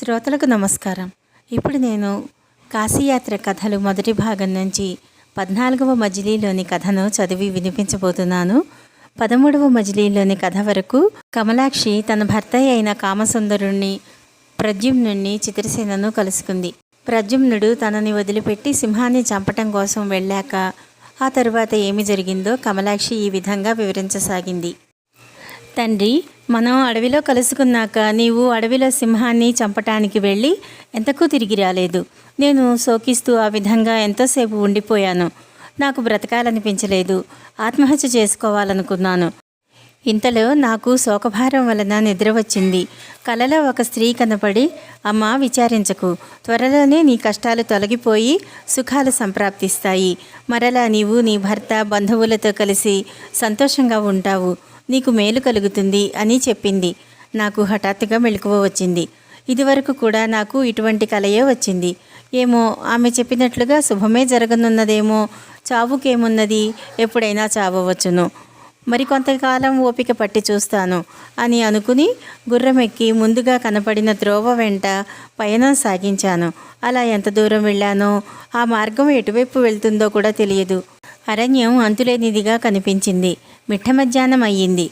శ్రోతలకు నమస్కారం. ఇప్పుడు నేను కాశీయాత్ర కథలు మొదటి భాగం నుంచి 14వ మజిలీలోని కథను చదివి వినిపించబోతున్నాను. 13వ మజిలీలోని కథ వరకు కమలాక్షి తన భర్త అయిన కామసుందరుణ్ణి ప్రద్యుమ్నుణ్ణి చిత్రసేనను కలుసుకుంది. ప్రద్యుమ్నుడు తనని వదిలిపెట్టి సింహాన్ని చంపటం కోసం వెళ్ళాక ఆ తరువాత ఏమి జరిగిందో కమలాక్షి ఈ విధంగా వివరించసాగింది. తండ్రి, మనం అడవిలో కలుసుకున్నాక నీవు అడవిలో సింహాన్ని చంపటానికి వెళ్ళి ఎంతకు తిరిగి రాలేదు. నేను శోకిస్తూ ఆ విధంగా ఎంతోసేపు ఉండిపోయాను. నాకు బ్రతకాలనిపించలేదు. ఆత్మహత్య చేసుకోవాలనుకున్నాను. ఇంతలో నాకు శోకభారం వలన నిద్ర వచ్చింది. కలలో ఒక స్త్రీ కనపడి, అమ్మా విచారించకు, త్వరలోనే నీ కష్టాలు తొలగిపోయి సుఖాలు సంప్రాప్తిస్తాయి. మరలా నీవు నీ భర్త బంధువులతో కలిసి సంతోషంగా ఉంటావు. నీకు మేలు కలుగుతుంది అని చెప్పింది. నాకు హఠాత్తుగా మెలకువ వచ్చింది. ఇదివరకు కూడా నాకు ఇటువంటి కలయే వచ్చింది. ఏమో, ఆమె చెప్పినట్లుగా శుభమే జరగనున్నదేమో. చావుకేమున్నది, ఎప్పుడైనా చావవచ్చును. మరికొంతకాలం ఓపిక పట్టి చూస్తాను అని అనుకుని గుర్రమెక్కి ముందుగా కనపడిన త్రోవ వెంట పయనం సాగించాను. అలా ఎంత దూరం వెళ్ళానో, ఆ మార్గం ఎటువైపు వెళ్తుందో కూడా తెలియదు. అరణ్యం అంతులేనిదిగా కనిపించింది. మిట్ట మధ్యాహ్నం అయ్యింది.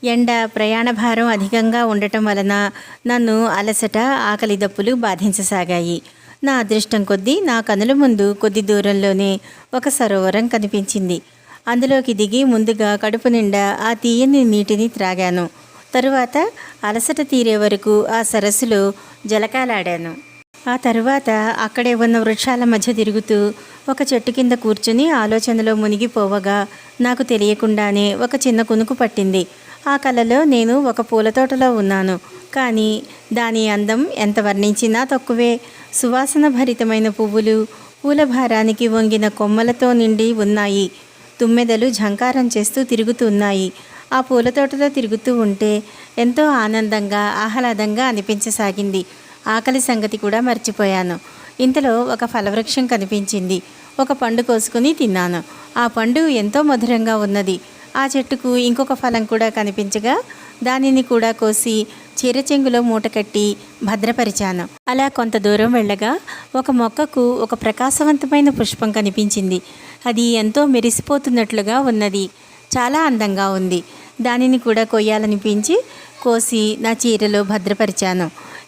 ఎండ, ప్రయాణ భారం అధికంగా ఉండటం వలన నన్ను అలసట, ఆకలి దప్పులు బాధించసాగాయి. నా అదృష్టం కొద్దీ నా కనుల ముందు కొద్ది దూరంలోనే ఒక సరోవరం కనిపించింది. అందులోకి దిగి ముందుగా కడుపు నిండా ఆ తీయని నీటిని త్రాగాను. తరువాత అలసట తీరే వరకు ఆ సరస్సులో జలకాలాడాను. ఆ తరువాత అక్కడే ఉన్న వృక్షాల మధ్య తిరుగుతూ ఒక చెట్టు కింద కూర్చుని ఆలోచనలో మునిగిపోవగా నాకు తెలియకుండానే ఒక చిన్న కునుకు పట్టింది. ఆ కలలో నేను ఒక పూల తోటలో ఉన్నాను. కానీ దాని అందం ఎంత వర్ణించినా తక్కువే. సువాసన భరితమైన పువ్వులు, పూల భారానికి వంగిన కొమ్మలతో నిండి ఉన్నాయి. తుమ్మెదలు ఝంకారం చేస్తూ తిరుగుతున్నాయి. ఆ పూల తోటలో తిరుగుతూ ఉంటే ఎంతో ఆనందంగా, ఆహ్లాదంగా అనిపించసాగింది. ఆకలి సంగతి కూడా మర్చిపోయాను. ఇంతలో ఒక ఫలవృక్షం కనిపించింది. ఒక పండు కోసుకుని తిన్నాను. ఆ పండు ఎంతో మధురంగా ఉన్నది. ఆ చెట్టుకు ఇంకొక ఫలం కూడా కనిపించగా దానిని కూడా కోసి చీరచెంగులో మూటకట్టి భద్రపరిచాను. అలా కొంత దూరం వెళ్ళగా ఒక మొక్కకు ఒక ప్రకాశవంతమైన పుష్పం కనిపించింది. అది ఎంతో మెరిసిపోతున్నట్లుగా ఉన్నది. చాలా అందంగా ఉంది. దానిని కూడా కొయ్యాలనిపించి కోసి నా చీరలో భద్రపరిచాను.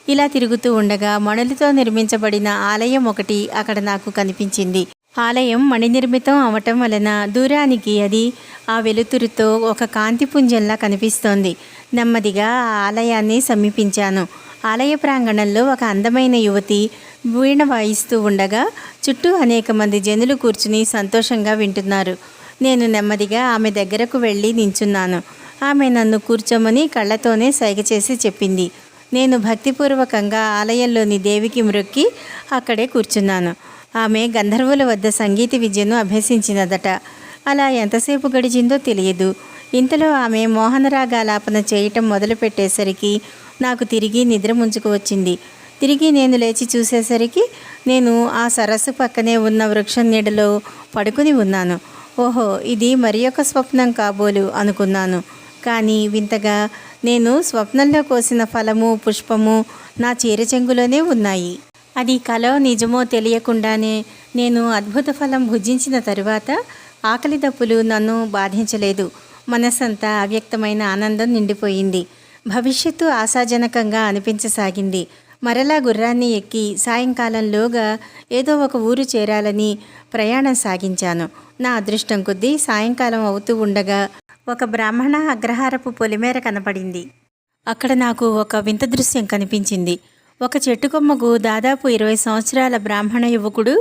ఇలా తిరుగుతూ ఉండగా మణులతో నిర్మించబడిన ఆలయం ఒకటి అక్కడ నాకు కనిపించింది. ఆలయం మణినిర్మితం అవటం వలన దూరానికి అది ఆ వెలుతురుతో ఒక కాంతిపుంజంలా కనిపిస్తోంది. నెమ్మదిగా ఆ ఆలయాన్ని సమీపించాను. ఆలయ ప్రాంగణంలో ఒక అందమైన యువతి వీణ వాయిస్తూ ఉండగా చుట్టూ అనేక మంది జనులు కూర్చుని సంతోషంగా వింటున్నారు. నేను నెమ్మదిగా ఆమె దగ్గరకు వెళ్ళి నించున్నాను. ఆమె నన్ను కూర్చోమని కళ్ళతోనే సైగ చేసి చెప్పింది. నేను భక్తిపూర్వకంగా ఆలయంలోని దేవికి మ్రొక్కి అక్కడే కూర్చున్నాను. ఆమె గంధర్వుల వద్ద సంగీత విద్యను అభ్యసించినదట. అలా ఎంతసేపు గడిచిందో తెలియదు. ఇంతలో ఆమె మోహనరాగాలాపన చేయటం మొదలుపెట్టేసరికి నాకు తిరిగి నిద్ర ముంచుకు వచ్చింది. తిరిగి నేను లేచి చూసేసరికి నేను ఆ సరస్సు పక్కనే ఉన్న వృక్షం నీడలో పడుకుని ఉన్నాను. ఓహో, ఇది మరి ఒక స్వప్నం కాబోలు అనుకున్నాను. కానీ వింతగా నేను స్వప్నంలో కోసిన ఫలము, పుష్పము నా చీరచెంగులోనే ఉన్నాయి. అది కలో నిజమో తెలియకుండానే నేను అద్భుత ఫలం భుజించిన తరువాత ఆకలి దప్పులు నన్ను బాధించలేదు. మనసంతా అవ్యక్తమైన ఆనందం నిండిపోయింది. భవిష్యత్తు ఆశాజనకంగా అనిపించసాగింది. మరలా గుర్రాన్ని ఎక్కి సాయంకాలంలోగా ఏదో ఒక ఊరు చేరాలని ప్రయాణం సాగించాను. నా అదృష్టం కొద్దీ సాయంకాలం అవుతూ ఉండగా ఒక బ్రాహ్మణ అగ్రహారపు పొలిమేర కనపడింది. అక్కడ నాకు ఒక వింత దృశ్యం కనిపించింది. ఒక చెట్టు కొమ్మకు దాదాపు 20 సంవత్సరాల బ్రాహ్మణ యువకుడు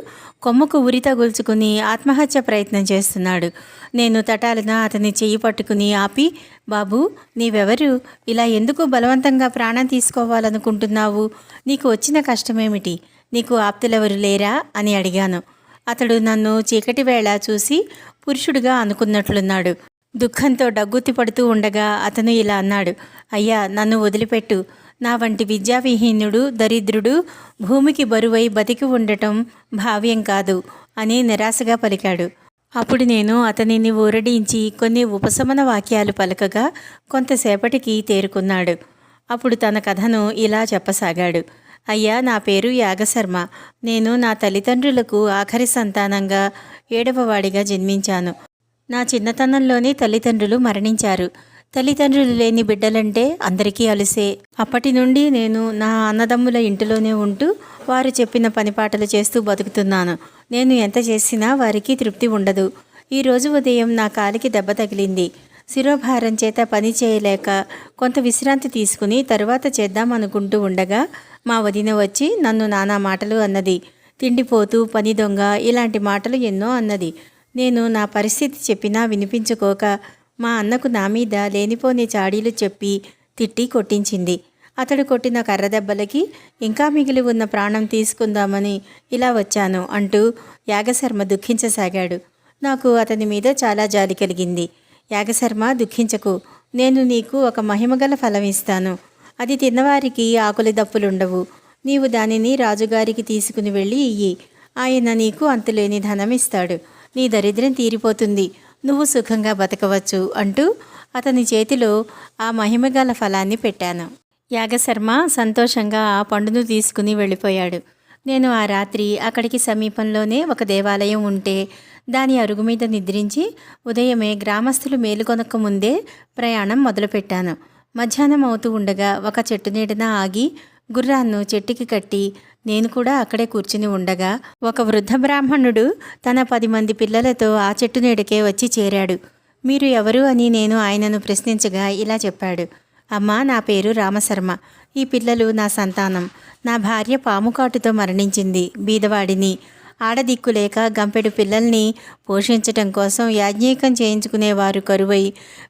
కొమ్మకు ఉరి తగుల్చుకుని ఆత్మహత్య ప్రయత్నం చేస్తున్నాడు. నేను తటాలున అతని చెయ్యి పట్టుకుని ఆపి, బాబూ, నీవెవరు? ఇలా ఎందుకు బలవంతంగా ప్రాణం తీసుకోవాలనుకుంటున్నావు? నీకు వచ్చిన కష్టమేమిటి? నీకు ఆప్తులెవరు లేరా అని అడిగాను. అతడు నన్ను చీకటి వేళ చూసి పురుషుడిగా అనుకున్నట్లున్నాడు. దుఃఖంతో డగ్గుత్తి పడుతూ ఉండగా అతను ఇలా అన్నాడు, అయ్యా, నన్ను వదిలిపెట్టు. నా వంటి విద్యావిహీనుడు, దరిద్రుడు భూమికి బరువై బతికి ఉండటం భావ్యం కాదు అని నిరాశగా పలికాడు. అప్పుడు నేను అతనిని ఊరడించి కొన్ని ఉపశమన వాక్యాలు పలకగా కొంతసేపటికి తేరుకున్నాడు. అప్పుడు తన కథను ఇలా చెప్పసాగాడు. అయ్యా, నా పేరు యాగశర్మ. నేను నా తల్లిదండ్రులకు ఆఖరి సంతానంగా 7వ వాడిగా జన్మించాను. నా చిన్నతనంలోనే తల్లిదండ్రులు మరణించారు. తల్లిదండ్రులు లేని బిడ్డలంటే అందరికీ అలుసే. అప్పటి నుండి నేను నా అన్నదమ్ముల ఇంటిలోనే ఉంటూ వారు చెప్పిన పనిపాటలు చేస్తూ బతుకుతున్నాను. నేను ఎంత చేసినా వారికి తృప్తి ఉండదు. ఈరోజు ఉదయం నా కాలికి దెబ్బ తగిలింది. శిరోభారం చేత పని చేయలేక కొంత విశ్రాంతి తీసుకుని తరువాత చేద్దామనుకుంటూ ఉండగా మా వదిన వచ్చి నన్ను నానా మాటలు అన్నది. తిండిపోతూ, పని దొంగ, ఇలాంటి మాటలు ఎన్నో అన్నది. నేను నా పరిస్థితి చెప్పినా వినిపించుకోక మా అన్నకు నా మీద లేనిపోని చాడీలు చెప్పి తిట్టి కొట్టించింది. అతడు కొట్టిన కర్రదెబ్బలకి ఇంకా మిగిలి ఉన్న ప్రాణం తీసుకుందామని ఇలా వచ్చాను అంటూ యాగశర్మ దుఃఖించసాగాడు. నాకు అతని మీద చాలా జాలి కలిగింది. యాగశర్మ, దుఃఖించకు. నేను నీకు ఒక మహిమగల ఫలం ఇస్తాను. అది తిన్నవారికి ఆకులి దప్పులుండవు. నీవు దానిని రాజుగారికి తీసుకుని వెళ్ళి ఇయ్యి. ఆయన నీకు అంతులేని ధనం ఇస్తాడు. నీ దరిద్రం తీరిపోతుంది. నువ్వు సుఖంగా బతకవచ్చు అంటూ అతని చేతిలో ఆ మహిమగల ఫలాన్ని పెట్టాను. యాగశర్మ సంతోషంగా ఆ పండును తీసుకుని వెళ్ళిపోయాడు. నేను ఆ రాత్రి అక్కడికి సమీపంలోనే ఒక దేవాలయం ఉంటే దాని అరుగు మీద నిద్రించి ఉదయమే గ్రామస్తులు మేలుకొనక ముందే ప్రయాణం మొదలుపెట్టాను. మధ్యాహ్నం అవుతూ ఉండగా ఒక చెట్టు నీడన ఆగి గుర్రాన్ని చెట్టుకి కట్టి నేను కూడా అక్కడే కూర్చుని ఉండగా ఒక వృద్ధ బ్రాహ్మణుడు తన 10 మంది పిల్లలతో ఆ చెట్టు నీడకే వచ్చి చేరాడు. మీరు ఎవరు అని నేను ఆయనను ప్రశ్నించగా ఇలా చెప్పాడు. అమ్మా, నా పేరు రామశర్మ. ఈ పిల్లలు నా సంతానం. నా భార్య పాముకాటుతో మరణించింది. బీదవాడిని. ఆడదిక్కులేక గంపెడు పిల్లల్ని పోషించటం కోసం యాజ్ఞికం చేయించుకునేవారు కరువై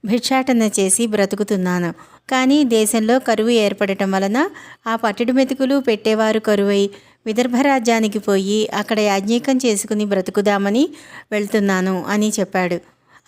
భిక్షాటన చేసి బ్రతుకుతున్నాను. కానీ దేశంలో కరువు ఏర్పడటం వలన ఆ పట్టెడు మెతుకులు పెట్టేవారు కరువై విదర్భ రాజ్యానికి పోయి అక్కడ యాజ్ఞికం చేసుకుని బ్రతుకుదామని వెళ్తున్నాను అని చెప్పాడు.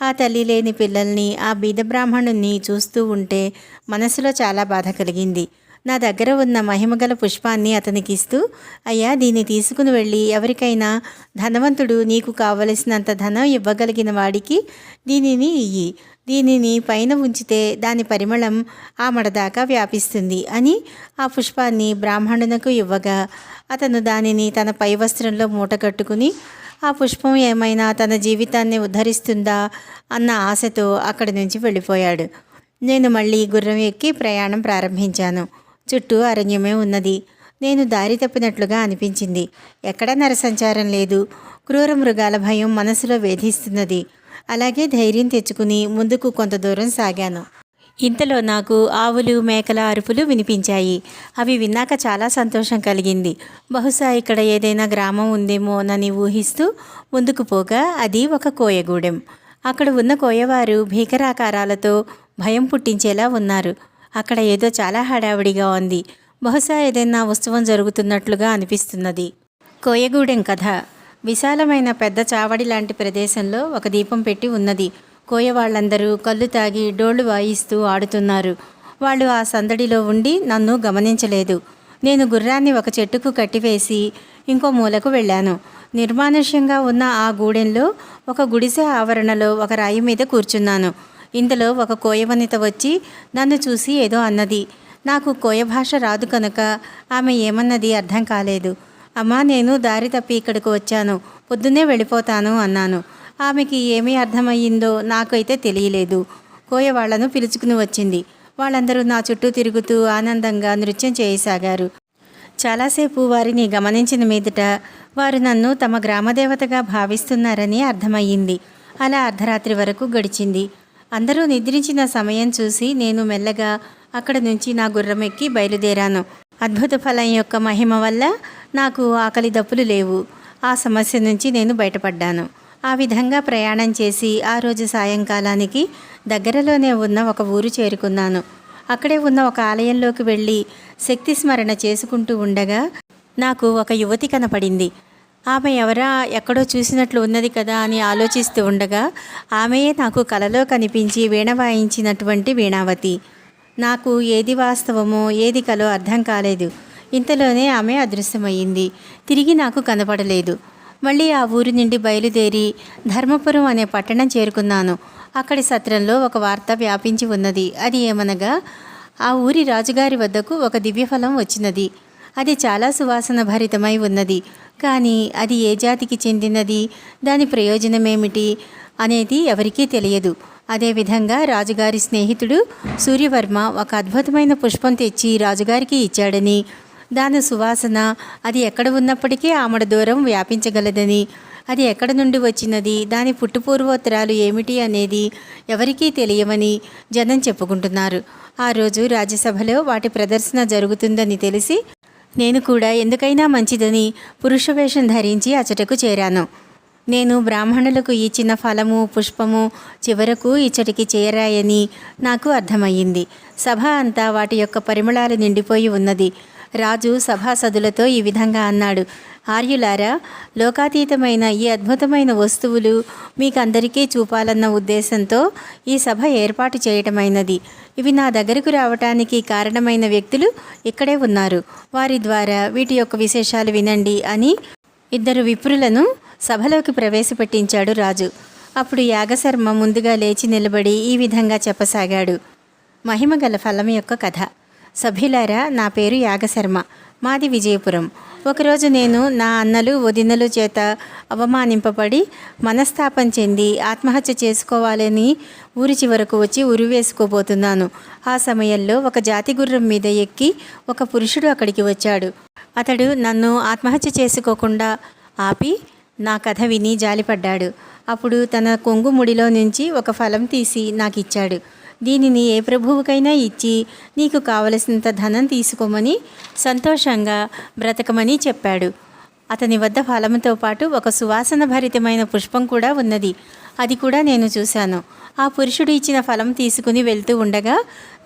ఆ తల్లి లేని పిల్లల్ని, ఆ బీద బ్రాహ్మణుణ్ణి చూస్తూ ఉంటే మనసులో చాలా బాధ కలిగింది. నా దగ్గర ఉన్న మహిమగల పుష్పాన్ని అతనికి ఇస్తూ, అయ్యా, దీన్ని తీసుకుని వెళ్ళి ఎవరికైనా ధనవంతుడు నీకు కావలసినంత ధనం ఇవ్వగలిగిన వాడికి దీనిని ఇయ్యి. దీనిని పైన ఉంచితే దాని పరిమళం ఆ మడదాకా వ్యాపిస్తుంది అని ఆ పుష్పాన్ని బ్రాహ్మణునకు ఇవ్వగా అతను దానిని తన పై వస్త్రంలో మూటగట్టుకుని ఆ పుష్పం ఏమైనా తన జీవితాన్ని ఉద్ధరిస్తుందా అన్న ఆశతో అక్కడి నుంచి వెళ్ళిపోయాడు. నేను మళ్ళీ గుర్రం ఎక్కి ప్రయాణం ప్రారంభించాను. చుట్టూ అరణ్యమే ఉన్నది. నేను దారి తప్పినట్లుగా అనిపించింది. ఎక్కడ నరసంచారం లేదు. క్రూర మృగాల భయం మనసులో వేధిస్తున్నది. అలాగే ధైర్యం తెచ్చుకుని ముందుకు కొంత దూరం సాగాను. ఇంతలో నాకు ఆవులు, మేకల అరుపులు వినిపించాయి. అవి విన్నాక చాలా సంతోషం కలిగింది. బహుశా ఇక్కడ ఏదైనా గ్రామం ఉందేమోనని ఊహిస్తూ ముందుకు పోగా అది ఒక కోయగూడెం. అక్కడ ఉన్న కోయవారు భీకరాకారాలతో భయం పుట్టించేలా ఉన్నారు. అక్కడ ఏదో చాలా హడావిడిగా ఉంది. బహుశా ఏదైనా ఉత్సవం జరుగుతున్నట్లుగా అనిపిస్తున్నది. కోయగూడెం కథ. విశాలమైన పెద్ద చావడి లాంటి ప్రదేశంలో ఒక దీపం పెట్టి ఉన్నది. కోయవాళ్ళందరూ కళ్ళు తాగి డోళ్లు వాయిస్తూ ఆడుతున్నారు. వాళ్ళు ఆ సందడిలో ఉండి నన్ను గమనించలేదు. నేను గుర్రాన్ని ఒక చెట్టుకు కట్టివేసి ఇంకో మూలకు వెళ్ళాను. నిర్మానుష్యంగా ఉన్న ఆ గూడెంలో ఒక గుడిసె ఆవరణలో ఒక రాయి మీద కూర్చున్నాను. ఇంతలో ఒక కోయవనిత వచ్చి నన్ను చూసి ఏదో అన్నది. నాకు కోయ భాష రాదు కనుక ఆమె ఏమన్నది అర్థం కాలేదు. అమ్మా, నేను దారి తప్పి ఇక్కడికి వచ్చాను. పొద్దున్నే వెళ్ళిపోతాను అన్నాను. ఆమెకి ఏమీ అర్థమయ్యిందో నాకైతే తెలియలేదు. కోయ వాళ్లను పిలుచుకుని వచ్చింది. వాళ్ళందరూ నా చుట్టూ తిరుగుతూ ఆనందంగా నృత్యం చేయసాగారు. చాలాసేపు వారిని గమనించిన మీదట వారు నన్ను తమ గ్రామదేవతగా భావిస్తున్నారని అర్థమయ్యింది. అలా అర్ధరాత్రి వరకు గడిచింది. అందరూ నిద్రించిన సమయం చూసి నేను మెల్లగా అక్కడ నుంచి నా గుర్రం ఎక్కి బయలుదేరాను. అద్భుత ఫలం యొక్క మహిమ వల్ల నాకు ఆకలి దప్పులు లేవు. ఆ సమస్య నుంచి నేను బయటపడ్డాను. ఆ విధంగా ప్రయాణం చేసి ఆ రోజు సాయంకాలానికి దగ్గరలోనే ఉన్న ఒక ఊరు చేరుకున్నాను. అక్కడే ఉన్న ఒక ఆలయంలోకి వెళ్ళి శక్తి స్మరణ చేసుకుంటూ ఉండగా నాకు ఒక యువతి కనపడింది. ఆమె ఎవరా, ఎక్కడో చూసినట్లు ఉన్నది కదా అని ఆలోచిస్తూ ఉండగా ఆమెయే నాకు కలలో కనిపించి వీణ వాయించినటువంటి వీణావతి. నాకు ఏది వాస్తవమో ఏది కలో అర్థం కాలేదు. ఇంతలోనే ఆమె అదృశ్యమయ్యింది. తిరిగి నాకు కనపడలేదు. మళ్ళీ ఆ ఊరి నుండి బయలుదేరి ధర్మపురం అనే పట్టణం చేరుకున్నాను. అక్కడి సత్రంలో ఒక వార్త వ్యాపించి ఉన్నది. అది ఏమనగా, ఆ ఊరి రాజుగారి వద్దకు ఒక దివ్యఫలం వచ్చినది. అది చాలా సువాసన భరితమై ఉన్నది. కానీ అది ఏ జాతికి చెందినది, దాని ప్రయోజనమేమిటి అనేది ఎవరికీ తెలియదు. అదేవిధంగా రాజుగారి స్నేహితుడు సూర్యవర్మ ఒక అద్భుతమైన పుష్పం తెచ్చి రాజుగారికి ఇచ్చాడని, దాని సువాసన అది ఎక్కడ ఉన్నప్పటికీ ఆమడ దూరం వ్యాపించగలదని, అది ఎక్కడ నుండి వచ్చినది, దాని పుట్టుపూర్వోత్తరాలు ఏమిటి అనేది ఎవరికీ తెలియమని జనం చెప్పుకుంటున్నారు. ఆ రోజు రాజ్యసభలో వాటి ప్రదర్శన జరుగుతుందని తెలిసి నేను కూడా ఎందుకైనా మంచిదని పురుషవేషం ధరించి అచటకు చేరాను. నేను బ్రాహ్మణులకు ఇచ్చిన ఫలము పుష్పము చివరకు ఇచ్చటికి చేరాయని నాకు అర్థమయ్యింది. సభ అంతా వాటి యొక్క పరిమళాలు నిండిపోయి ఉన్నది. రాజు సభాసదులతో ఈ విధంగా అన్నాడు: ఆర్యులారా, లోకాతీతమైన ఈ అద్భుతమైన వస్తువులు మీకందరికీ చూపాలన్న ఉద్దేశంతో ఈ సభ ఏర్పాటు చేయటమైనది. ఇవి నా దగ్గరకు రావటానికి కారణమైన వ్యక్తులు ఇక్కడే ఉన్నారు. వారి ద్వారా వీటి యొక్క విశేషాలు వినండి అని 2 విప్రులను సభలోకి ప్రవేశపెట్టించాడు రాజు. అప్పుడు యాగశర్మ ముందుగా లేచి నిలబడి ఈ విధంగా చెప్పసాగాడు: మహిమగల ఫలం యొక్క కథ. సభ్యులారా, నా పేరు యాగశర్మ, మాది విజయపురం. ఒకరోజు నేను నా అన్నలు వదినలు చేత అవమానింపబడి మనస్తాపం చెంది ఆత్మహత్య చేసుకోవాలని ఊరి చివరకు వచ్చి ఉరివేసుకోబోతున్నాను. ఆ సమయంలో ఒక జాతి గుర్రం మీద ఎక్కి ఒక పురుషుడు అక్కడికి వచ్చాడు. అతడు నన్ను ఆత్మహత్య చేసుకోకుండా ఆపి నా కథ విని జాలిపడ్డాడు. అప్పుడు తన కొంగు ముడిలో నుంచి ఒక ఫలం తీసి నాకు ఇచ్చాడు. దీనిని ఏ ప్రభువుకైనా ఇచ్చి నీకు కావలసినంత ధనం తీసుకోమని, సంతోషంగా బ్రతకమని చెప్పాడు. అతని వద్ద ఫలంతో పాటు ఒక సువాసన భరితమైన పుష్పం కూడా ఉన్నది. అది కూడా నేను చూశాను. ఆ పురుషుడు ఇచ్చిన ఫలం తీసుకుని వెళ్తూ ఉండగా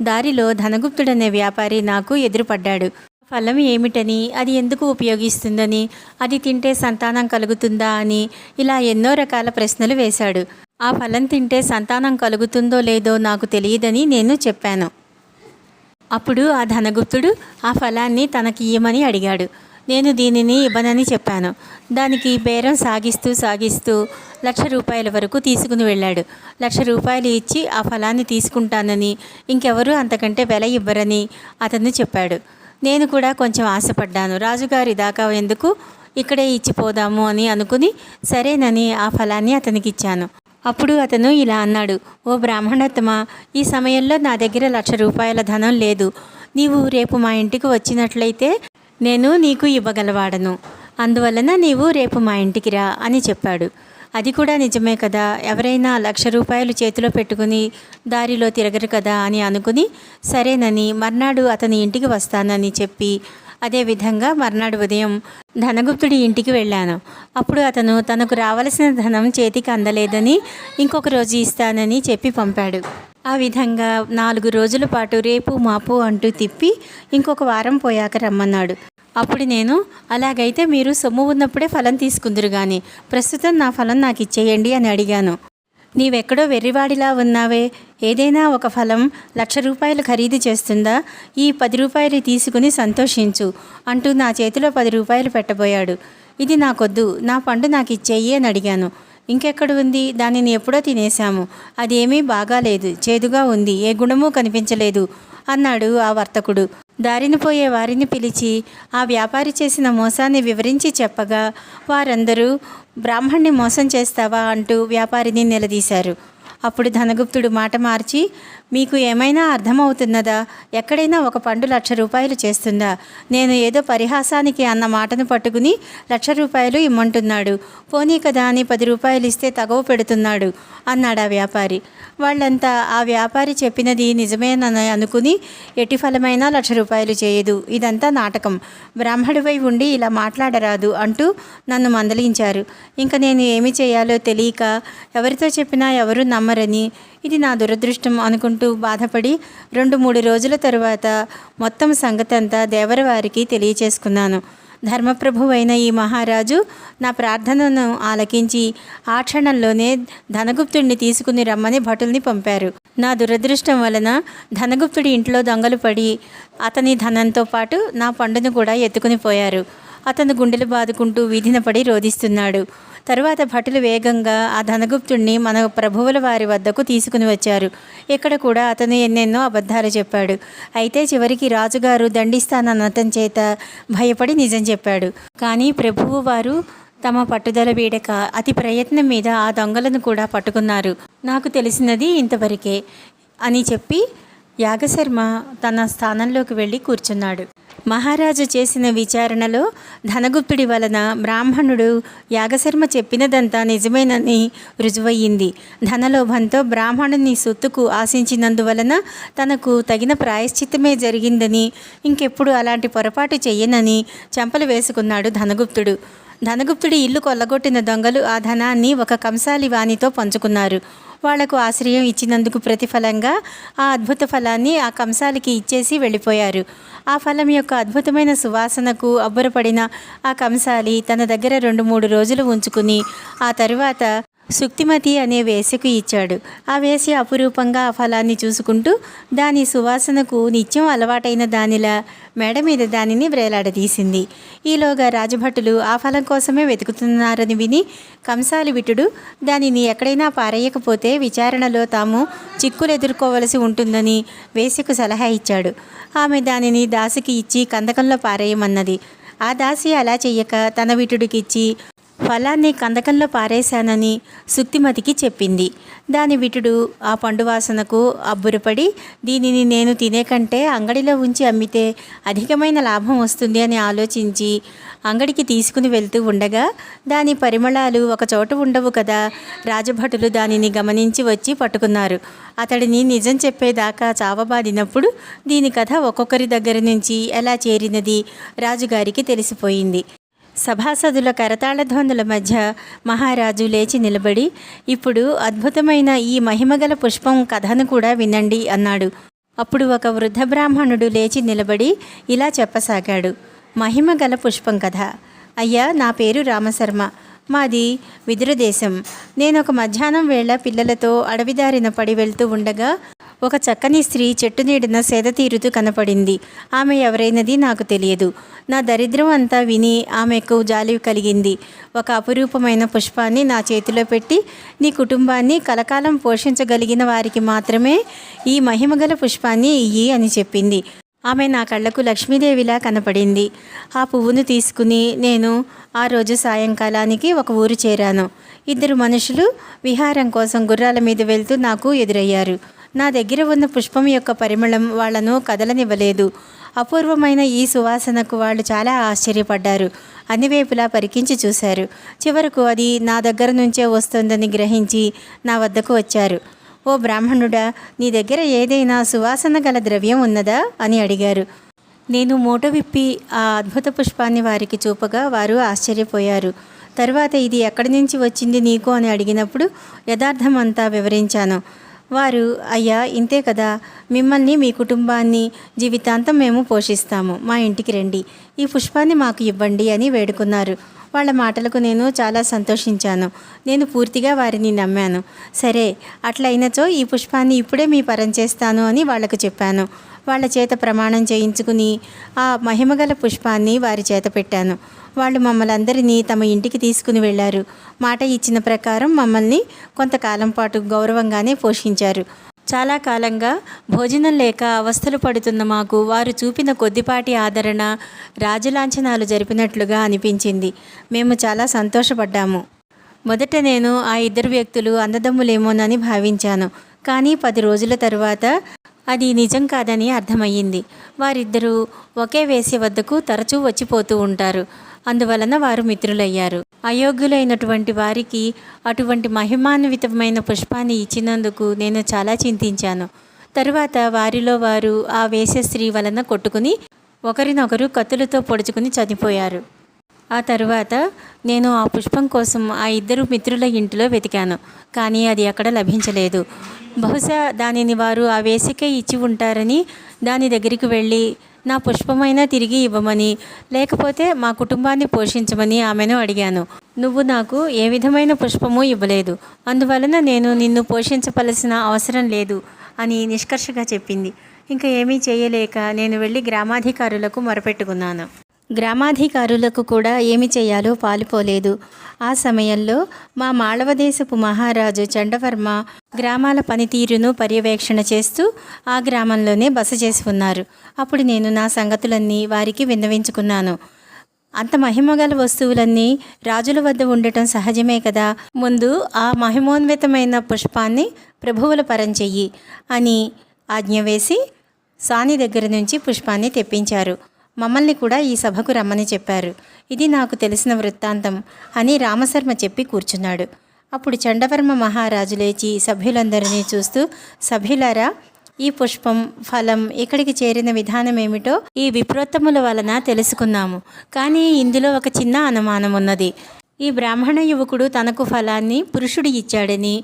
దారిలో ధనగుప్తుడనే వ్యాపారి నాకు ఎదురుపడ్డాడు. ఫలం ఏమిటని, అది ఎందుకు ఉపయోగిస్తుందని, అది తింటే సంతానం కలుగుతుందా అని ఇలా ఎన్నో రకాల ప్రశ్నలు వేశాడు. ఆ ఫలం తింటే సంతానం కలుగుతుందో లేదో నాకు తెలియదని నేను చెప్పాను. అప్పుడు ఆ ధనగుప్తుడు ఆ ఫలాన్ని తనకి ఇయ్యమని అడిగాడు. నేను దీనిని ఇవ్వనని చెప్పాను. దానికి బేరం సాగిస్తూ 1,00,000 రూపాయల వరకు తీసుకుని వెళ్ళాడు. 1,00,000 రూపాయలు ఇచ్చి ఆ ఫలాన్ని తీసుకుంటానని, ఇంకెవరూ అంతకంటే వెల ఇవ్వరని అతను చెప్పాడు. నేను కూడా కొంచెం ఆశపడ్డాను. రాజుగారి దాకా ఎందుకు, ఇక్కడే ఇచ్చిపోదాము అని అనుకుని సరేనని ఆ ఫలాన్ని అతనికి ఇచ్చాను. అప్పుడు అతను ఇలా అన్నాడు: ఓ బ్రాహ్మణోత్తమ, ఈ సమయంలో నా దగ్గర 1,00,000 రూపాయల ధనం లేదు. నీవు రేపు మా ఇంటికి వచ్చినట్లయితే నేను నీకు ఇవ్వగలవాడను. అందువలన నీవు రేపు మా ఇంటికి రా అని చెప్పాడు. అది కూడా నిజమే కదా, ఎవరైనా 1,00,000 రూపాయలు చేతిలో పెట్టుకుని దారిలో తిరగరు కదా అని అనుకుని సరేనని మర్నాడు అతని ఇంటికి వస్తానని చెప్పి, అదేవిధంగా మర్నాడు ఉదయం ధనగుప్తుడి ఇంటికి వెళ్ళాను. అప్పుడు అతను తనకు రావలసిన ధనం చేతికి అందలేదని ఇంకొక రోజు ఇస్తానని చెప్పి పంపాడు. ఆ విధంగా 4 రోజుల పాటు రేపు మాపు అంటూ తిప్పి ఇంకొక వారం పోయాక రమ్మన్నాడు. అప్పుడు నేను, అలాగైతే మీరు సొమ్ము ఉన్నప్పుడే ఫలం తీసుకుందరు కానీ ప్రస్తుతం నా ఫలం నాకు ఇచ్చేయండి అని అడిగాను. నీవెక్కడో వెర్రివాడిలా ఉన్నావే, ఏదైనా ఒక ఫలం 1,00,000 రూపాయలు ఖరీదు చేస్తుందా? ఈ 10 రూపాయలు తీసుకుని సంతోషించు అంటూ నా చేతిలో 10 రూపాయలు పెట్టబోయాడు. ఇది నాకొద్దు, నా పండు నాకు ఇచ్చేయి అని అడిగాను. ఇంకెక్కడ ఉంది, దానిని ఎప్పుడో తినేశాము, అదేమీ బాగాలేదు, చేదుగా ఉంది, ఏ గుణమూ కనిపించలేదు అన్నాడు ఆ వర్తకుడు. దారిన పోయే వారిని పిలిచి ఆ వ్యాపారి చేసిన మోసాన్ని వివరించి చెప్పగా వారందరూ, బ్రాహ్మణ్ణి మోసం చేస్తావా అంటూ వ్యాపారిని నిలదీశారు. అప్పుడు ధనగుప్తుడు మాట మార్చి, మీకు ఏమైనా అర్థమవుతున్నదా? ఎక్కడైనా ఒక పండు 1,00,000 రూపాయలు చేస్తుందా? నేను ఏదో పరిహాసానికి అన్న మాటను పట్టుకుని 1,00,000 రూపాయలు ఇమ్మంటున్నాడు. పోనీ కదా అని 10 రూపాయలు ఇస్తే తగవు పెడుతున్నాడు అన్నాడు ఆ వ్యాపారి. వాళ్ళంతా ఆ వ్యాపారి చెప్పినది నిజమేనని అనుకుని, ఎట్టి ఫలమైనా 1,00,000 రూపాయలు చేయదు, ఇదంతా నాటకం, బ్రాహ్మడివై ఉండి ఇలా మాట్లాడరాదు అంటూ నన్ను మందలించారు. ఇంకా నేను ఏమి చేయాలో తెలియక ఎవరితో చెప్పినా ఎవరూ నమ్మరని, ఇది నా దురదృష్టం అనుకుంటూ బాధపడి 2-3 రోజుల తరువాత మొత్తం సంగతంతా దేవరవారికి తెలియచేసుకున్నాను. ధర్మప్రభువైన ఈ మహారాజు నా ప్రార్థనను ఆలకించి ఆ క్షణంలోనే ధనగుప్తుడిని తీసుకుని రమ్మని భటుల్ని పంపారు. నా దురదృష్టం వలన ధనగుప్తుడి ఇంట్లో దొంగలు పడి అతని ధనంతో పాటు నా పండును కూడా ఎత్తుకుని పోయారు. అతను గుండెలు బాదుకుంటూ వీధిన పడి రోధిస్తున్నాడు. తరువాత భటులు వేగంగా ఆ ధనగుప్తుణ్ణి మన ప్రభువుల వారి వద్దకు తీసుకుని వచ్చారు. ఇక్కడ కూడా అతను ఎన్నెన్నో అబద్ధాలు చెప్పాడు. అయితే చివరికి రాజుగారు దండిస్తానన్నతం చేత భయపడి నిజం చెప్పాడు. కానీ ప్రభువు వారు తమ పట్టుదల వీడక అతి ప్రయత్నం మీద ఆ దొంగలను కూడా పట్టుకున్నారు. నాకు తెలిసినది ఇంతవరకే అని చెప్పి యాగశర్మ తన స్థానంలోకి వెళ్ళి కూర్చున్నాడు. మహారాజు చేసిన విచారణలో ధనగుప్తుడి వలన బ్రాహ్మణుడు యాగశర్మ చెప్పినదంతా నిజమేనని రుజువయ్యింది. ధనలోభంతో బ్రాహ్మణుని సొత్తుకు ఆశించినందువలన తనకు తగిన ప్రాయశ్చిత్తమే జరిగిందని, ఇంకెప్పుడు అలాంటి పొరపాటు చెయ్యనని చెంపలు వేసుకున్నాడు ధనగుప్తుడు. ధనగుప్తుడి ఇల్లు కొల్లగొట్టిన దొంగలు ఆ ధనాన్ని ఒక కంసాలి వానితో పంచుకున్నారు. వాళ్లకు ఆశ్రయం ఇచ్చినందుకు ప్రతిఫలంగా ఆ అద్భుత ఫలాన్ని ఆ కంసాలికి ఇచ్చేసి వెళ్ళిపోయారు. ఆ ఫలం యొక్క అద్భుతమైన సువాసనకు అబ్బురపడిన ఆ కంసాలి తన దగ్గర 2-3 రోజులు ఉంచుకుని ఆ తరువాత సుక్తిమతి అనే వేశ్యకు ఇచ్చాడు. ఆ వేశ్య అపురూపంగా ఆ ఫలాన్ని చూసుకుంటూ దాని సువాసనకు నిత్యం అలవాటైన దానిలా మేడ మీద దానిని వ్రేలాడదీసింది. ఈలోగా రాజభటులు ఆ ఫలం కోసమే వెతుకుతున్నారని విని కంసాలి విటుడు దానిని ఎక్కడైనా పారేయకపోతే విచారణలో తాము చిక్కులు ఎదుర్కోవలసి ఉంటుందని వేశ్యకు సలహా ఇచ్చాడు. ఆమె దానిని దాసికి ఇచ్చి కందకంలో పారేయమన్నది. ఆ దాసి అలా చెయ్యక తన విటుడికిచ్చి ఫలాన్ని కందకంలో పారేశానని సుక్తిమతికి చెప్పింది. దాని విటుడు ఆ పండు వాసనకు అబ్బురపడి దీనిని నేను తినే కంటే అంగడిలో ఉంచి అమ్మితే అధికమైన లాభం వస్తుంది అని ఆలోచించి అంగడికి తీసుకుని వెళ్తూ ఉండగా దాని పరిమళాలు ఒక చోట ఉండవు కదా. రాజభటులు దానిని గమనించి వచ్చి పట్టుకున్నారు. అతడిని నిజం చెప్పేదాకా చావబాదినప్పుడు దీని కథ ఒక్కొక్కరి దగ్గర నుంచి ఎలా చేరినది రాజుగారికి తెలిసిపోయింది. సభాసదుల కరతాళధ్వనుల మధ్య మహారాజు లేచి నిలబడి, ఇప్పుడు అద్భుతమైన ఈ మహిమగల పుష్పం కథను కూడా వినండి అన్నాడు. అప్పుడు ఒక వృద్ధ బ్రాహ్మణుడు లేచి నిలబడి ఇలా చెప్పసాగాడు. మహిమగల పుష్పం కథ. అయ్యా, నా పేరు రామశర్మ. మాది విదురదేశం. నేనొక మధ్యాహ్నం వేళ పిల్లలతో అడవిదారిన పడి వెళ్తూ ఉండగా ఒక చక్కని స్త్రీ చెట్టు నీడన సేద తీరుతూ కనపడింది. ఆమె ఎవరైనది నాకు తెలియదు. నా దరిద్రం అంతా విని ఆమెకు జాలి కలిగింది. ఒక అపురూపమైన పుష్పాన్ని నా చేతిలో పెట్టి నీ కుటుంబాన్ని కలకాలం పోషించగలిగిన వారికి మాత్రమే ఈ మహిమగల పుష్పాన్ని ఇయ్యి అని చెప్పింది. ఆమె నా కళ్ళకు లక్ష్మీదేవిలా కనపడింది. ఆ పువ్వును తీసుకుని నేను ఆ రోజు సాయంకాలానికి ఒక ఊరు చేరాను. 2 మనుషులు విహారం కోసం గుర్రాల మీద వెళ్తూ నాకు ఎదురయ్యారు. నా దగ్గర ఉన్న పుష్పం యొక్క పరిమళం వాళ్లను కదలనివ్వలేదు. అపూర్వమైన ఈ సువాసనకు వాళ్ళు చాలా ఆశ్చర్యపడ్డారు. అన్ని వైపులా పరికించి చూశారు. చివరకు అది నా దగ్గర నుంచే వస్తుందని గ్రహించి నా వద్దకు వచ్చారు. ఓ బ్రాహ్మణుడా, నీ దగ్గర ఏదైనా సువాసన గల ద్రవ్యం ఉన్నదా అని అడిగారు. నేను మూట విప్పి ఆ అద్భుత పుష్పాన్ని వారికి చూపగా వారు ఆశ్చర్యపోయారు. తర్వాత ఇది ఎక్కడి నుంచి వచ్చింది నీకు అని అడిగినప్పుడు యథార్థం అంతా వివరించాను. వారు, అయ్యా, ఇంతే కదా, మిమ్మల్ని మీ కుటుంబాన్ని జీవితాంతం మేము పోషిస్తాము. మా ఇంటికి రండి, ఈ పుష్పాన్ని మాకు ఇవ్వండి అని వేడుకున్నారు. వాళ్ళ మాటలకు నేను చాలా సంతోషించాను. నేను పూర్తిగా వారిని నమ్మాను. సరే, అట్లయినచో ఈ పుష్పాన్ని ఇప్పుడే మీ పరం చేస్తాను అని వాళ్లకు చెప్పాను. వాళ్ళ చేత ప్రమాణం చేయించుకుని ఆ మహిమగల పుష్పాన్ని వారి చేత పెట్టాను. వాళ్ళు మమ్మల్ని అందరినీ తమ ఇంటికి తీసుకుని వెళ్ళారు. మాట ఇచ్చిన ప్రకారం మమ్మల్ని కొంతకాలం పాటు గౌరవంగానే పోషించారు. చాలా కాలంగా భోజనం లేక అవస్థలు పడుతున్న మాకు వారు చూపిన కొద్దిపాటి ఆదరణ రాజలాంఛనాలు జరిపినట్లుగా అనిపించింది. మేము చాలా సంతోషపడ్డాము. మొదట నేను ఆ 2 వ్యక్తులు అన్నదమ్ములేమోనని భావించాను. కానీ 10 రోజుల తరువాత అది నిజం కాదని అర్థమయ్యింది. వారిద్దరూ ఒకే వేశ్య వద్దకు తరచూ వచ్చిపోతూ ఉంటారు. అందువలన వారు మిత్రులయ్యారు. అయోగ్యులైనటువంటి వారికి అటువంటి మహిమాన్వితమైన పుష్పాన్ని ఇచ్చినందుకు నేను చాలా చింతించాను. తరువాత వారిలో వారు ఆ వేశ్య స్త్రీ వలన కొట్టుకుని ఒకరినొకరు కత్తులతో పొడుచుకుని చనిపోయారు. ఆ తరువాత నేను ఆ పుష్పం కోసం ఆ 2 మిత్రుల ఇంటిలో వెతికాను. కానీ అది ఎక్కడ లభించలేదు. బహుశా దానిని వారు ఆ వేశ్యకే ఇచ్చి ఉంటారని దాని దగ్గరికి వెళ్ళి నా పుష్పమైనా తిరిగి ఇవ్వమని, లేకపోతే మా కుటుంబాన్ని పోషించమని ఆమెను అడిగాను. నువ్వు నాకు ఏ విధమైన పుష్పమూ ఇవ్వలేదు, అందువలన నేను నిన్ను పోషించవలసిన అవసరం లేదు అని నిష్కర్షగా చెప్పింది. ఇంకా ఏమీ చేయలేక నేను వెళ్ళి గ్రామాధికారులకు మొరపెట్టుకున్నాను. గ్రామాధికారులకు కూడా ఏమి చేయాలో పాలుపోలేదు. ఆ సమయంలో మా మాళవదేశపు మహారాజు చండవర్మ గ్రామాల పనితీరును పర్యవేక్షణ చేస్తూ ఆ గ్రామంలోనే బస చేసి ఉన్నారు. అప్పుడు నేను నా సంగతులన్నీ వారికి విన్నవించుకున్నాను. అంత మహిమగల వస్తువులన్నీ రాజుల వద్ద ఉండటం సహజమే కదా, ముందు ఆ మహిమోన్వితమైన పుష్పాన్ని ప్రభువుల పరం చెయ్యి అని ఆజ్ఞ వేసి సాని దగ్గర నుంచి పుష్పాన్ని తెప్పించారు. మమ్మల్ని కూడా ఈ సభకు రమ్మని చెప్పారు. ఇది నాకు తెలిసిన వృత్తాంతం అని రామశర్మ చెప్పి కూర్చున్నాడు. అప్పుడు చండవర్మ మహారాజు లేచి సభ్యులందరినీ చూస్తూ, సభ్యులారా, ఈ పుష్పం ఫలం ఇక్కడికి చేరిన విధానం ఏమిటో ఈ విప్రోత్తముల వలన తెలుసుకున్నాము. కానీ ఇందులో ఒక చిన్న అనుమానం ఉన్నది. ఈ బ్రాహ్మణ యువకుడు తనకు ఫలాన్ని పురుషుడు ఇచ్చాడని,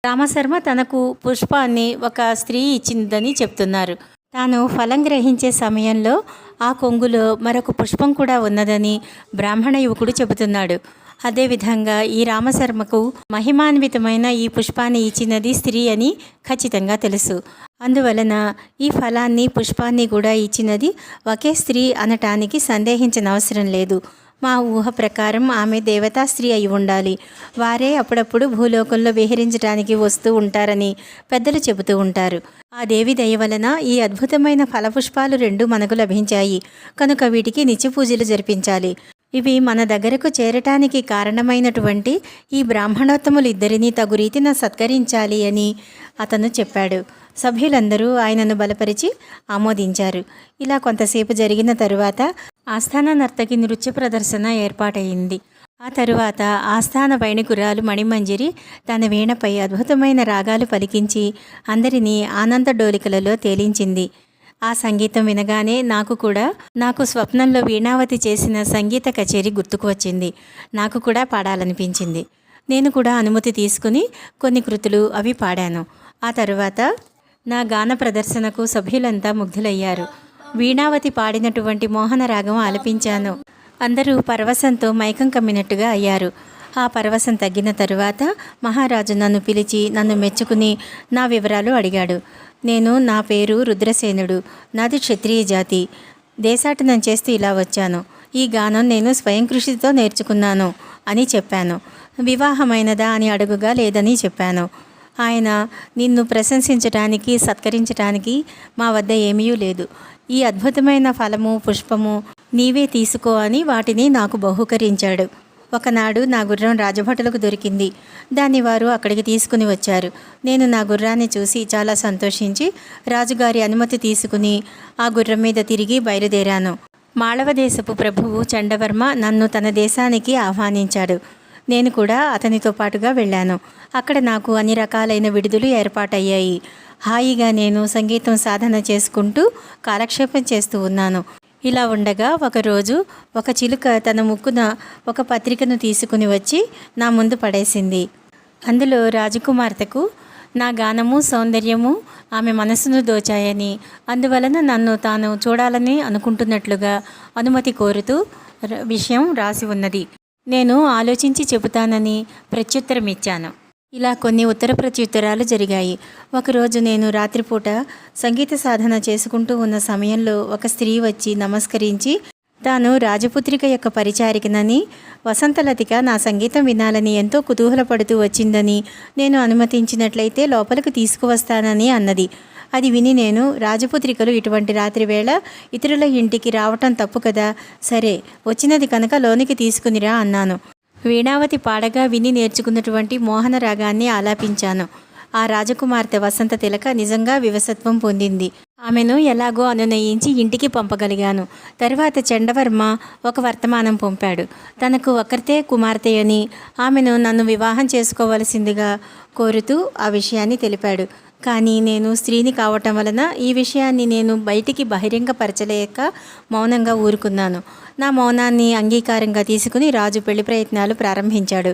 రామశర్మ తనకు పుష్పాన్ని ఒక స్త్రీ ఇచ్చిందని చెప్తున్నారు. తాను ఫలం గ్రహించే సమయంలో ఆ కొంగులో మరొక పుష్పం కూడా ఉన్నదని బ్రాహ్మణ యువకుడు చెబుతున్నాడు. అదేవిధంగా ఈ రామశర్మకు మహిమాన్వితమైన ఈ పుష్పాన్ని ఇచ్చినది స్త్రీ అని ఖచ్చితంగా తెలుసు. అందువలన ఈ ఫలాన్ని పుష్పాన్ని కూడా ఇచ్చినది ఒకే స్త్రీ అనటానికి సందేహించనవసరం లేదు. మా ఊహ ప్రకారం ఆమె దేవతా స్త్రీ అయి ఉండాలి. వారే అప్పుడప్పుడు భూలోకంలో విహరించడానికి వస్తూ ఉంటారని పెద్దలు చెబుతూ ఉంటారు. ఆ దేవి దయ వలన ఈ అద్భుతమైన ఫలపుష్పాలు 2 మనకు లభించాయి. కనుక వీటికి నిత్య పూజలు జరిపించాలి. ఇవి మన దగ్గరకు చేరటానికి కారణమైనటువంటి ఈ బ్రాహ్మణోత్తములు ఇద్దరినీ తగు రీతిన సత్కరించాలి అని అతను చెప్పాడు. సభ్యులందరూ ఆయనను బలపరిచి ఆమోదించారు. ఇలా కొంతసేపు జరిగిన తరువాత ఆస్థాన నర్తకి నృత్య ప్రదర్శన ఏర్పాటయింది. ఆ తరువాత ఆస్థాన వైణికురాలు మణిమంజరి తన వీణపై అద్భుతమైన రాగాలు పలికించి అందరినీ ఆనంద డోలికలలో తేలించింది. ఆ సంగీతం వినగానే నాకు స్వప్నంలో వీణావతి చేసిన సంగీత కచేరీ గుర్తుకు వచ్చింది. నాకు కూడా పాడాలనిపించింది. నేను కూడా అనుమతి తీసుకుని కొన్ని కృతులు అవి పాడాను. ఆ తరువాత నా గాన ప్రదర్శనకు సభ్యులంతా ముగ్ధులయ్యారు. వీణావతి పాడినటువంటి మోహన రాగం ఆలపించాను. అందరూ పరవశంతో మైకం కమ్మినట్టుగా అయ్యారు. ఆ పరవశం తగ్గిన తరువాత మహారాజు నన్ను పిలిచి నన్ను మెచ్చుకుని నా వివరాలు అడిగాడు. నా పేరు రుద్రసేనుడు, నాది క్షత్రియ జాతి, దేశాటనం చేస్తూ ఇలా వచ్చాను. ఈ గానం నేను స్వయం కృషితో నేర్చుకున్నాను అని చెప్పాను. వివాహమైనదా అని అడుగుగా లేదని చెప్పాను. ఆయన నిన్ను ప్రశంసించటానికి సత్కరించటానికి మా వద్ద ఏమీ లేదు. ఈ అద్భుతమైన ఫలము పుష్పము నీవే తీసుకో అని వాటిని నాకు బహూకరించాడు. ఒకనాడు నా గుర్రం రాజభటులకు దొరికింది. దాన్ని వారు అక్కడికి తీసుకుని వచ్చారు. నేను నా గుర్రాన్ని చూసి చాలా సంతోషించి రాజుగారి అనుమతి తీసుకుని ఆ గుర్రం మీద తిరిగి బయలుదేరాను. మాళవదేశపు ప్రభువు చండవర్మ నన్ను తన దేశానికి ఆహ్వానించాడు. నేను కూడా అతనితో పాటుగా వెళ్ళాను. అక్కడ నాకు అన్ని రకాలైన విడుదలు ఏర్పాటయ్యాయి. హాయిగా నేను సంగీతం సాధన చేసుకుంటూ కాలక్షేపం చేస్తూ ఉన్నాను. ఇలా ఉండగా ఒకరోజు ఒక చిలుక తన ముక్కున ఒక పత్రికను తీసుకుని వచ్చి నా ముందు పడేసింది. అందులో రాజకుమార్తెకు నా గానము సౌందర్యము ఆమె మనసును దోచాయని, అందువలన నన్ను తాను చూడాలని అనుకుంటున్నట్లుగా అనుమతి కోరుతూ విషయం రాసి ఉన్నది. నేను ఆలోచించి చెబుతానని ప్రత్యుత్తరం ఇచ్చాను. ఇలా కొన్ని ఉత్తర ప్రత్యుత్తరాలు జరిగాయి. ఒకరోజు నేను రాత్రిపూట సంగీత సాధన చేసుకుంటూ ఉన్న సమయంలో ఒక స్త్రీ వచ్చి నమస్కరించి తాను రాజపుత్రిక యొక్క పరిచారికనని, వసంతలతిక నా సంగీతం వినాలని ఎంతో కుతూహలపడుతూ వచ్చిందని, నేను అనుమతించినట్లయితే లోపలికి తీసుకువస్తానని అన్నది. అది విని నేను, రాజపుత్రికలు ఇటువంటి రాత్రి వేళ ఇతరుల ఇంటికి రావటం తప్పు కదా, సరే వచ్చినది కనుక లోనికి తీసుకునిరా అన్నాను. వీణావతి పాడగా విని నేర్చుకున్నటువంటి మోహన రాగాన్ని ఆలాపించాను. ఆ రాజకుమార్తె వసంత తిలక నిజంగా వివసత్వం పొందింది. ఆమెను ఎలాగో అనునయించి ఇంటికి పంపగలిగాను. తరువాత చండవర్మ ఒక వర్తమానం పంపాడు. తనకు ఒకరితే కుమార్తె అని, ఆమెను నన్ను వివాహం చేసుకోవలసిందిగా కోరుతూ ఆ విషయాన్ని తెలిపాడు. కానీ నేను స్త్రీని కావటం వలన ఈ విషయాన్ని నేను బయటికి బహిరంగపరచలేక మౌనంగా ఊరుకున్నాను. నా మౌనాన్ని అంగీకారంగా తీసుకుని రాజు పెళ్లి ప్రయత్నాలు ప్రారంభించాడు.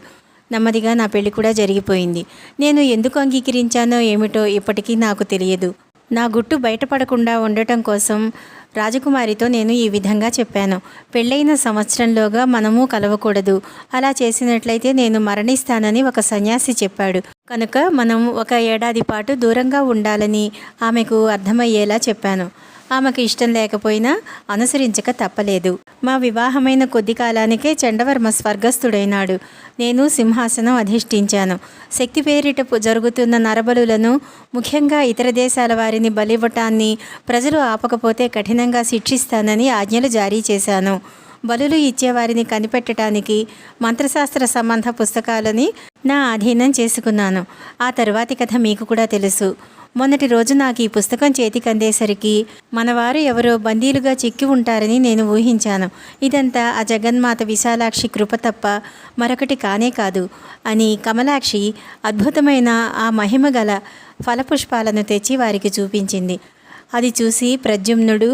నెమ్మదిగా నా పెళ్లి కూడా జరిగిపోయింది. నేను ఎందుకు అంగీకరించానో ఏమిటో ఇప్పటికీ నాకు తెలియదు. నా గుట్టు బయటపడకుండా ఉండటం కోసం రాజకుమారితో నేను ఈ విధంగా చెప్పాను. పెళ్ళైన సంవత్సరంలోగా మనము కలవకూడదు. అలా చేసినట్లయితే నేను మరణిస్తానని ఒక సన్యాసి చెప్పాడు. కనుక మనం 1 ఏడాది పాటు దూరంగా ఉండాలని ఆమెకు అర్థమయ్యేలా చెప్పాను. ఆమెకు ఇష్టం లేకపోయినా అనుసరించక తప్పలేదు. మా వివాహమైన కొద్ది కాలానికే చండవర్మ స్వర్గస్థుడైనాడు. నేను సింహాసనం అధిష్ఠించాను. శక్తి పేరిట జరుగుతున్న నరబలులను, ముఖ్యంగా ఇతర దేశాల వారిని బలివ్వటాన్ని ప్రజలు ఆపకపోతే కఠినంగా శిక్షిస్తానని ఆజ్ఞలు జారీ చేశాను. బలులు ఇచ్చేవారిని కనిపెట్టడానికి మంత్రశాస్త్ర సంబంధ పుస్తకాలని నా అధీనం చేసుకున్నాను. ఆ తరువాతి కథ మీకు కూడా తెలుసు. మొన్నటి రోజు నాకు ఈ పుస్తకం చేతికి అందేసరికి మనవారు ఎవరో బందీలుగా చిక్కి ఉంటారని నేను ఊహించాను. ఇదంతా ఆ జగన్మాత విశాలాక్షి కృప తప్ప మరొకటి కానే కాదు అని కమలాక్షి అద్భుతమైన ఆ మహిమగల ఫలపుష్పాలను తెచ్చి వారికి చూపించింది. అది చూసి ప్రద్యుమ్నుడు,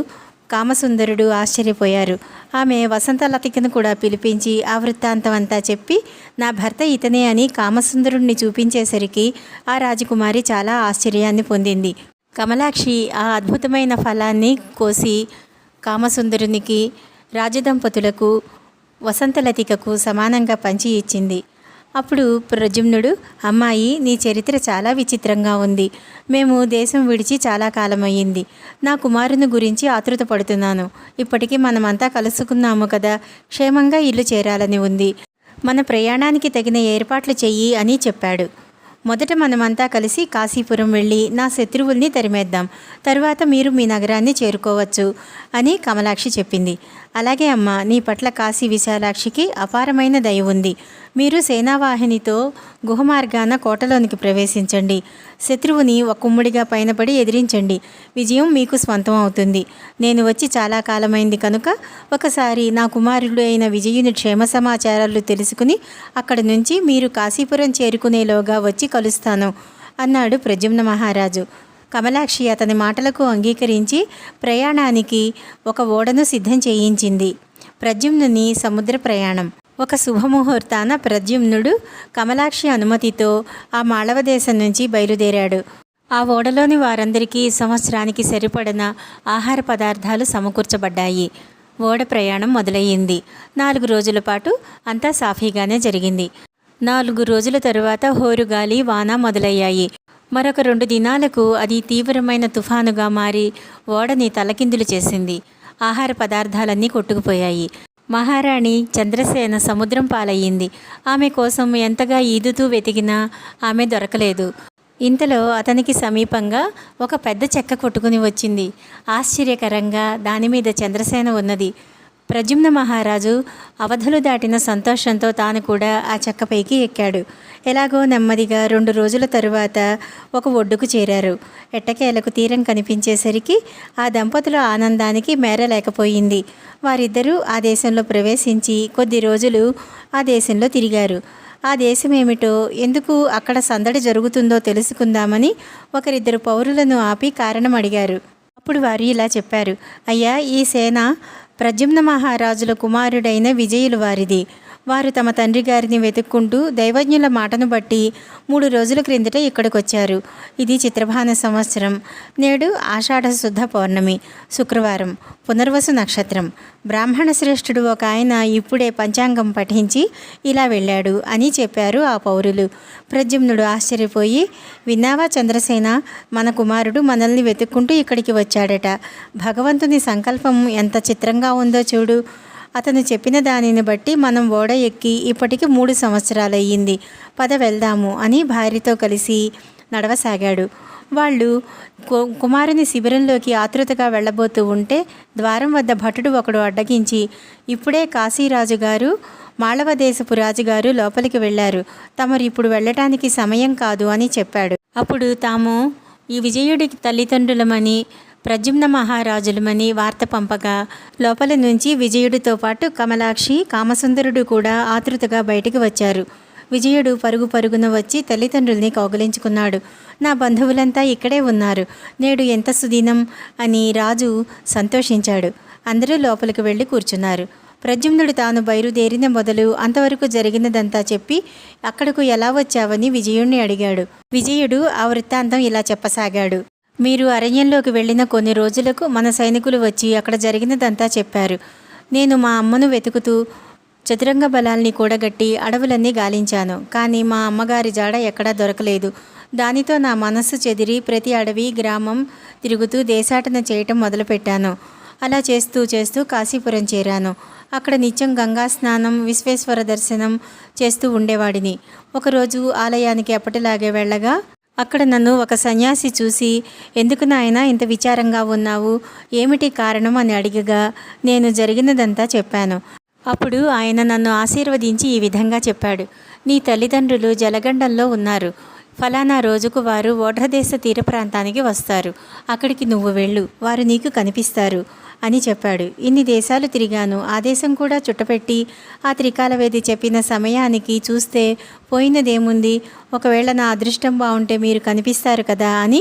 కామసుందరుడు ఆశ్చర్యపోయారు. ఆమె వసంతలతికను కూడా పిలిపించి ఆ వృత్తాంతం అంతా చెప్పి నా భర్త ఇతనే అని కామసుందరుణ్ణి చూపించేసరికి ఆ రాజకుమారి చాలా ఆశ్చర్యాన్ని పొందింది. కమలాక్షి ఆ అద్భుతమైన ఫలాన్ని కోసి కామసుందరునికి, రాజదంపతులకు, వసంతలతికకు సమానంగా పంచి ఇచ్చింది. అప్పుడు ప్రద్యుమ్నుడు, అమ్మాయి, నీ చరిత్ర చాలా విచిత్రంగా ఉంది. మేము దేశం విడిచి చాలా కాలమయ్యింది. నా కుమారుని గురించి ఆతృత పడుతున్నాను. ఇప్పటికీ మనమంతా కలుసుకున్నాము కదా, క్షేమంగా ఇల్లు చేరాలని ఉంది. మన ప్రయాణానికి తగిన ఏర్పాట్లు చెయ్యి అని చెప్పాడు. మొదట మనమంతా కలిసి కాశీపురం వెళ్ళి నా శత్రువుల్ని తరిమేద్దాం. తరువాత మీరు మీ నగరాన్ని చేరుకోవచ్చు అని కమలాక్షి చెప్పింది. అలాగే అమ్మ, నీ పట్ల కాశీ విశాలాక్షికి అపారమైన దయ ఉంది. మీరు సేనావాహినితో గుహమార్గాన కోటలోనికి ప్రవేశించండి. శత్రువుని ఒక్కుమ్ముడిగా పైనపడి ఎదిరించండి. విజయం మీకు స్వంతం అవుతుంది. నేను వచ్చి చాలా కాలమైంది కనుక ఒకసారి నా కుమారుడు అయిన విజయుని క్షేమ సమాచారాలు తెలుసుకుని అక్కడి నుంచి మీరు కాశీపురం చేరుకునేలోగా వచ్చి కలుస్తాను అన్నాడు ప్రద్యుమ్న మహారాజు. కమలాక్షి అతని మాటలకు అంగీకరించి ప్రయాణానికి ఒక ఓడను సిద్ధం చేయించింది. ప్రద్యుమ్నుని సముద్ర ప్రయాణం. ఒక శుభముహూర్తాన ప్రద్యుమ్నుడు కమలాక్షి అనుమతితో ఆ మాళవ దేశం నుంచి బయలుదేరాడు. ఆ ఓడలోని వారందరికీ సంవత్సరానికి సరిపడిన ఆహార పదార్థాలు సమకూర్చబడ్డాయి. ఓడ ప్రయాణం మొదలయ్యింది. 4 రోజుల పాటు అంతా సాఫీగానే జరిగింది. 4 రోజుల తరువాత హోరుగాలి, వాన మొదలయ్యాయి. మరొక 2 దినాలకు అది తీవ్రమైన తుఫానుగా మారి ఓడని తలకిందులు చేసింది. ఆహార పదార్థాలన్నీ కొట్టుకుపోయాయి. మహారాణి చంద్రసేన సముద్రం పాలయ్యింది. ఆమె కోసం ఎంతగా ఈదుతూ వెతికినా ఆమె దొరకలేదు. ఇంతలో అతనికి సమీపంగా ఒక పెద్ద చెక్క కొట్టుకుని వచ్చింది. ఆశ్చర్యకరంగా దానిమీద చంద్రసేన ఉన్నది. ప్రద్యుమ్న మహారాజు అవధులు దాటిన సంతోషంతో తాను కూడా ఆ చెక్కపైకి ఎక్కాడు. ఎలాగో నెమ్మదిగా 2 రోజుల తరువాత ఒక ఒడ్డుకు చేరారు. ఎట్టకేలకు తీరం కనిపించేసరికి ఆ దంపతుల ఆనందానికి మేరలేకపోయింది. వారిద్దరూ ఆ దేశంలో ప్రవేశించి కొద్ది రోజులు ఆ దేశంలో తిరిగారు. ఆ దేశం ఏమిటో, ఎందుకు అక్కడ సందడి జరుగుతుందో తెలుసుకుందామని ఒకరిద్దరు పౌరులను ఆపి కారణం అడిగారు. అప్పుడు వారు ఇలా చెప్పారు. అయ్యా, ఈ సేన ప్రద్యుమ్న మహారాజుల కుమారుడైన విజయులు వారిది. వారు తమ తండ్రి గారిని వెతుక్కుంటూ దైవజ్ఞుల మాటను బట్టి 3 రోజుల క్రిందట ఇక్కడికొచ్చారు. ఇది చిత్రభాన సంవత్సరం. నేడు ఆషాఢ శుద్ధ పౌర్ణమి, శుక్రవారం, పునర్వసు నక్షత్రం. బ్రాహ్మణ శ్రేష్ఠుడు ఒక ఆయన ఇప్పుడే పంచాంగం పఠించి ఇలా వెళ్ళాడు అని చెప్పారు ఆ పౌరులు. ప్రద్యుమ్నుడు ఆశ్చర్యపోయి, విన్నావా చంద్రసేన, మన కుమారుడు మనల్ని వెతుక్కుంటూ ఇక్కడికి వచ్చాడట. భగవంతుని సంకల్పం ఎంత చిత్రంగా ఉందో చూడు. అతను చెప్పిన దానిని బట్టి మనం ఓడ ఎక్కి ఇప్పటికి 3 సంవత్సరాలయ్యింది. పద వెళ్దాము అని భార్యతో కలిసి నడవసాగాడు. వాళ్ళు కుమారుని శిబిరంలోకి ఆతృతగా వెళ్ళబోతూ ఉంటే ద్వారం వద్ద భటుడు ఒకడు అడ్డగించి, ఇప్పుడే కాశీరాజు గారు, మాళవ దేశపు రాజుగారు లోపలికి వెళ్ళారు. తమరు ఇప్పుడు వెళ్ళటానికి సమయం కాదు అని చెప్పాడు. అప్పుడు తాము ఈ విజయుడికి తల్లిదండ్రులమని, ప్రద్యుమ్న మహారాజులమని వార్త పంపగా లోపల నుంచి విజయుడితో పాటు కమలాక్షి, కామసుందరుడు కూడా ఆతృతగా బయటికి వచ్చారు. విజయుడు పరుగు పరుగున వచ్చి తల్లిదండ్రుల్ని కౌగిలించుకున్నాడు. నా బంధువులంతా ఇక్కడే ఉన్నారు. నేడు ఎంత సుదినం అని రాజు సంతోషించాడు. అందరూ లోపలికి వెళ్ళి కూర్చున్నారు. ప్రద్యుమ్నుడు తాను బయలుదేరిన మొదలు అంతవరకు జరిగినదంతా చెప్పి అక్కడకు ఎలా వచ్చావని విజయుణ్ణి అడిగాడు. విజయుడు ఆ వృత్తాంతం ఇలా చెప్పసాగాడు. మీరు అరణ్యంలోకి వెళ్ళిన కొన్ని రోజులకు మన సైనికులు వచ్చి అక్కడ జరిగినదంతా చెప్పారు. నేను మా అమ్మను వెతుకుతూ చతురంగ బలాల్ని కూడగట్టి అడవులన్నీ గాలించాను. కానీ మా అమ్మగారి జాడ ఎక్కడా దొరకలేదు. దానితో నా మనస్సు చెదిరి ప్రతి అడవి గ్రామం తిరుగుతూ దేశాటన చేయటం మొదలుపెట్టాను. అలా చేస్తూ చేస్తూ కాశీపురం చేరాను. అక్కడ నిత్యం గంగా స్నానం, విశ్వేశ్వర దర్శనం చేస్తూ ఉండేవాడిని. ఒకరోజు ఆలయానికి ఎప్పటిలాగే వెళ్ళగా అక్కడ నన్ను ఒక సన్యాసి చూసి, ఎందుకు నాయనా ఇంత విచారంగా ఉన్నావు, ఏమిటి కారణం అని అడిగగా నేను జరిగినదంతా చెప్పాను. అప్పుడు ఆయన నన్ను ఆశీర్వదించి ఈ విధంగా చెప్పాడు. నీ తల్లిదండ్రులు జలగండంలో ఉన్నారు. ఫలానా రోజుకు వారు ఓఢ్రదేశ తీర ప్రాంతానికి వస్తారు. అక్కడికి నువ్వు వెళ్ళు, వారు నీకు కనిపిస్తారు అని చెప్పాడు. ఇన్ని దేశాలు తిరిగాను. ఆ దేశం కూడా చుట్టపెట్టి ఆ త్రికాలవేది చెప్పిన సమయానికి చూస్తే పోయినదేముంది, ఒకవేళ నా అదృష్టం బాగుంటే మీరు కనిపిస్తారు కదా అని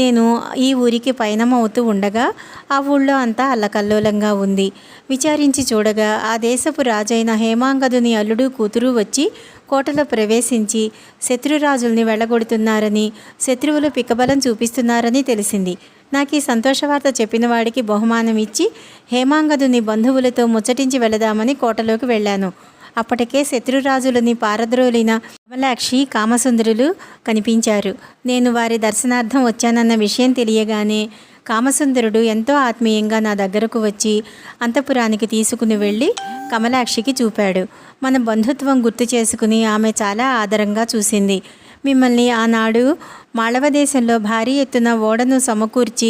నేను ఈ ఊరికి పయనమవుతూ ఉండగా ఆ ఊళ్ళో అంతా అల్లకల్లోలంగా ఉంది. విచారించి చూడగా ఆ దేశపు రాజైన హేమాంగదుని అల్లుడు కూతురు వచ్చి కోటలో ప్రవేశించి శత్రురాజుల్ని వెళ్ళగొడుతున్నారని, శత్రువులు పిక్కబలం చూపిస్తున్నారని తెలిసింది. నాకు ఈ సంతోషవార్త చెప్పిన వాడికి బహుమానం ఇచ్చి హేమాంగదుని బంధువులతో ముచ్చటించి వెళదామని కోటలోకి వెళ్ళాను. అప్పటికే శత్రురాజులని పారద్రోలిన కమలాక్షి, కామసుందరులు కనిపించారు. నేను వారి దర్శనార్థం వచ్చానన్న విషయం తెలియగానే కామసుందరుడు ఎంతో ఆత్మీయంగా నా దగ్గరకు వచ్చి అంతఃపురానికి తీసుకుని వెళ్ళి కమలాక్షికి చూపాడు. మన బంధుత్వం గుర్తు చేసుకుని ఆమె చాలా ఆదరంగా చూసింది. మిమ్మల్ని ఆనాడు మాళవ దేశంలో భారీ ఎత్తున ఓడను సమకూర్చి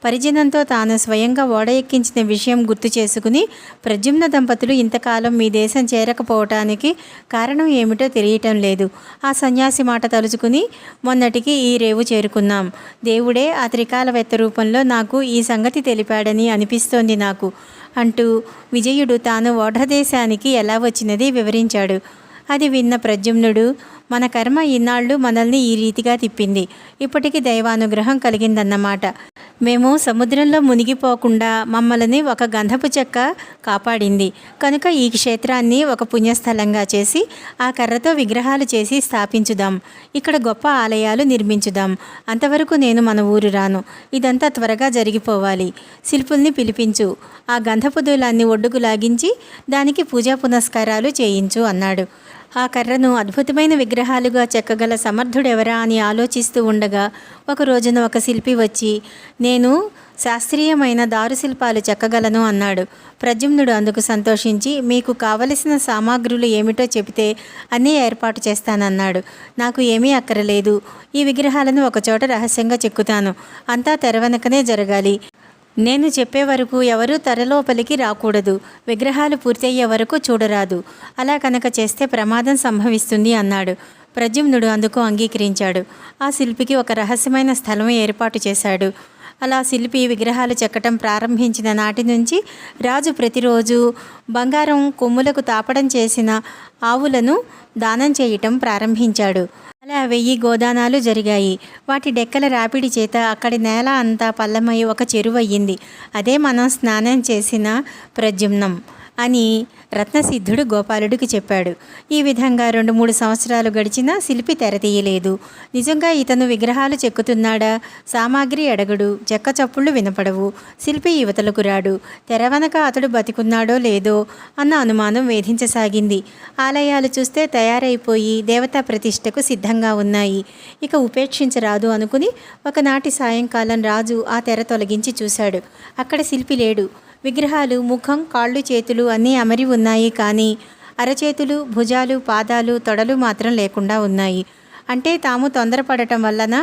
పరిజనంతో తాను స్వయంగా ఓడ ఎక్కించిన విషయం గుర్తు చేసుకుని ప్రద్యుమ్న దంపతులు ఇంతకాలం మీ దేశం చేరకపోవటానికి కారణం ఏమిటో తెలియటం లేదు. ఆ సన్యాసి మాట తలుచుకుని మొన్నటికి ఈ రేవు చేరుకున్నాం. దేవుడే ఆ త్రికాలవేత్త రూపంలో నాకు ఈ సంగతి తెలిపాడని అనిపిస్తోంది నాకు అంటూ విజయుడు తాను ఓఢ్రదేశానికి ఎలా వచ్చినది వివరించాడు. అది విన్న ప్రద్యుమ్నుడు, మన కర్మ ఇన్నాళ్ళు మనల్ని ఈ రీతిగా తిప్పింది. ఇప్పటికి దైవానుగ్రహం కలిగిందన్నమాట. మేము సముద్రంలో మునిగిపోకుండా మమ్మల్ని ఒక గంధపు చెక్క కాపాడింది. కనుక ఈ క్షేత్రాన్ని ఒక పుణ్యస్థలంగా చేసి ఆ కర్రతో విగ్రహాలు చేసి స్థాపించుదాం. ఇక్కడ గొప్ప ఆలయాలు నిర్మించుదాం. అంతవరకు నేను మన ఊరు రాను. ఇదంతా త్వరగా జరిగిపోవాలి. శిల్పుల్ని పిలిపించు. ఆ గంధపు దూలాన్ని ఒడ్డుకు లాగించి దానికి పూజా పునస్కారాలు చేయించు అన్నాడు. ఆ కర్రను అద్భుతమైన విగ్రహాలుగా చెక్కగల సమర్థుడెవరా అని ఆలోచిస్తూ ఉండగా ఒక రోజున ఒక శిల్పి వచ్చి, నేను శాస్త్రీయమైన దారుశిల్పాలు చెక్కగలను అన్నాడు. ప్రద్యుమ్నుడు అందుకు సంతోషించి, మీకు కావలసిన సామాగ్రులు ఏమిటో చెబితే అన్నీ ఏర్పాటు చేస్తానన్నాడు. నాకు ఏమీ అక్కరలేదు. ఈ విగ్రహాలను ఒకచోట రహస్యంగా చెక్కుతాను. అంతా తెరవెనకనే జరగాలి. నేను చెప్పే వరకు ఎవరూ తెరలోపలికి రాకూడదు. విగ్రహాలు పూర్తయ్యే వరకు చూడరాదు. అలా కనుక చేస్తే ప్రమాదం సంభవిస్తుంది అన్నాడు. ప్రద్యుమ్నుడు అందుకు అంగీకరించాడు. ఆ శిల్పికి ఒక రహస్యమైన స్థలం ఏర్పాటు చేశాడు. అలా శిల్పి విగ్రహాలు చెక్కటం ప్రారంభించిన నాటి నుంచి రాజు ప్రతిరోజు బంగారం కొమ్ములకు తాపడం చేసిన ఆవులను దానం చేయటం ప్రారంభించాడు. అలా 1000 గోదానాలు జరిగాయి. వాటి డెక్కల రాపిడి చేత అక్కడి నేల అంతా పల్లమై ఒక చెరువయ్యింది. అదే మనం స్నానం చేసిన ప్రద్యుమ్నం అని రత్నసిద్ధుడు గోపాలుడికి చెప్పాడు. ఈ విధంగా 2-3 సంవత్సరాలు గడిచినా శిల్పి తెరతీయలేదు. నిజంగా ఇతను విగ్రహాలు చెక్కుతున్నాడా? సామాగ్రి అడగడు, చెక్క చప్పుళ్ళు వినపడవు. శిల్పి యువతలకు రాడు. తెరవనక అతడు బతికున్నాడో లేదో అన్న అనుమానం వేధించసాగింది. ఆలయాలు చూస్తే తయారైపోయి దేవతా ప్రతిష్టకు సిద్ధంగా ఉన్నాయి. ఇక ఉపేక్షించరాదు అనుకుని ఒకనాటి సాయంకాలం రాజు ఆ తెర తొలగించి చూశాడు. అక్కడ శిల్పి లేడు. విగ్రహాలు ముఖం, కాళ్ళు, చేతులు అన్నీ అమరి ఉన్నాయి. కానీ అరచేతులు, భుజాలు, పాదాలు, తొడలు మాత్రం లేకుండా ఉన్నాయి. అంటే తాము తొందరపడటం వలన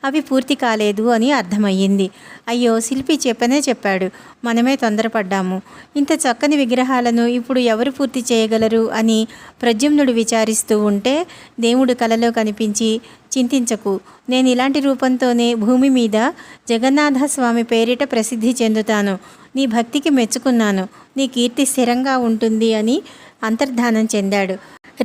అవి పూర్తి కాలేదు అని అర్థమయ్యింది. అయ్యో, శిల్పి చెప్పాడు, మనమే తొందరపడ్డాము. ఇంత చక్కని విగ్రహాలను ఇప్పుడు ఎవరు పూర్తి చేయగలరు అని ప్రద్యుమ్నుడు విచారిస్తూ ఉంటే దేవుడు కలలో కనిపించి, చింతించకు, నేను ఇలాంటి రూపంతోనే భూమి మీద జగన్నాథ స్వామి పేరిట ప్రసిద్ధి చెందుతాను. నీ భక్తికి మెచ్చుకున్నాను. నీ కీర్తి స్థిరంగా ఉంటుంది అని అంతర్ధానం చెందాడు.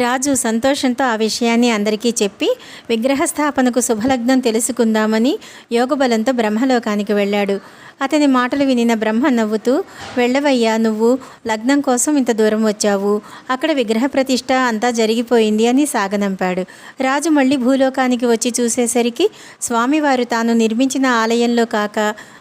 రాజు సంతోషంతో ఆ విషయాన్ని అందరికీ చెప్పి విగ్రహస్థాపనకు శుభలగ్నం తెలుసుకుందామని యోగబలంతో బ్రహ్మలోకానికి వెళ్ళాడు. అతని మాటలు వినిన బ్రహ్మ నవ్వుతూ, వెళ్ళవయ్యా, నువ్వు లగ్నం కోసం ఇంత దూరం వచ్చావు. అక్కడ విగ్రహ ప్రతిష్ఠ అంతా జరిగిపోయింది అని సాగనంపాడు. రాజు మళ్ళీ భూలోకానికి వచ్చి చూసేసరికి స్వామివారు తాను నిర్మించిన ఆలయంలో కాక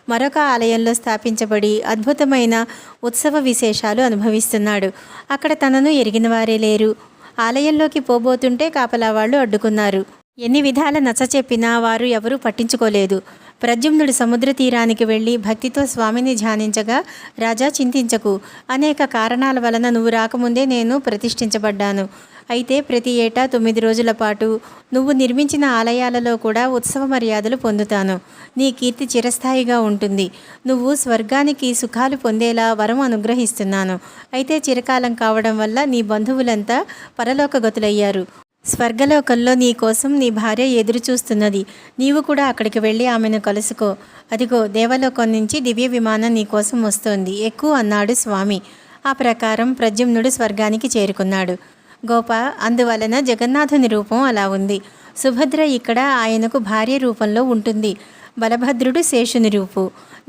మరొక ఆలయంలో స్థాపించబడి అద్భుతమైన ఉత్సవ విశేషాలు అనుభవిస్తున్నాడు. అక్కడ తనను ఎరిగిన వారే లేరు. ఆలయంలోకి పోబోతుంటే కాపలా వాళ్ళు అడ్డుకున్నారు. ఎన్ని విధాల నచ్చచెప్పినా వారు ఎవరూ పట్టించుకోలేదు. ప్రద్యుమ్నుడు సముద్ర తీరానికి వెళ్ళి భక్తితో స్వామిని ధ్యానించగా, రాజా చింతించకు, అనేక కారణాల వలన నువ్వు రాకముందే నేను ప్రతిష్ఠించబడ్డాను. అయితే ప్రతి ఏటా 9 రోజుల పాటు నువ్వు నిర్మించిన ఆలయాలలో కూడా ఉత్సవ మర్యాదలు పొందుతాను. నీ కీర్తి చిరస్థాయిగా ఉంటుంది. నువ్వు స్వర్గానికి సుఖాలు పొందేలా వరం అనుగ్రహిస్తున్నాను. అయితే చిరకాలం కావడం వల్ల నీ బంధువులంతా పరలోకగతులయ్యారు. స్వర్గలోకంలో నీ కోసం నీ భార్య ఎదురు చూస్తున్నది. నీవు కూడా అక్కడికి వెళ్ళి ఆమెను కలుసుకో. అదిగో దేవలోకం నుంచి దివ్య విమానం నీ కోసం వస్తోంది, ఎక్కు అన్నాడు స్వామి. ఆ ప్రకారం ప్రద్యుమ్నుడు స్వర్గానికి చేరుకున్నాడు. గోప, అందువలన జగన్నాథుని రూపం అలా ఉంది. సుభద్ర ఇక్కడ ఆయనకు భార్య రూపంలో ఉంటుంది. బలభద్రుడు శేషుని రూపు.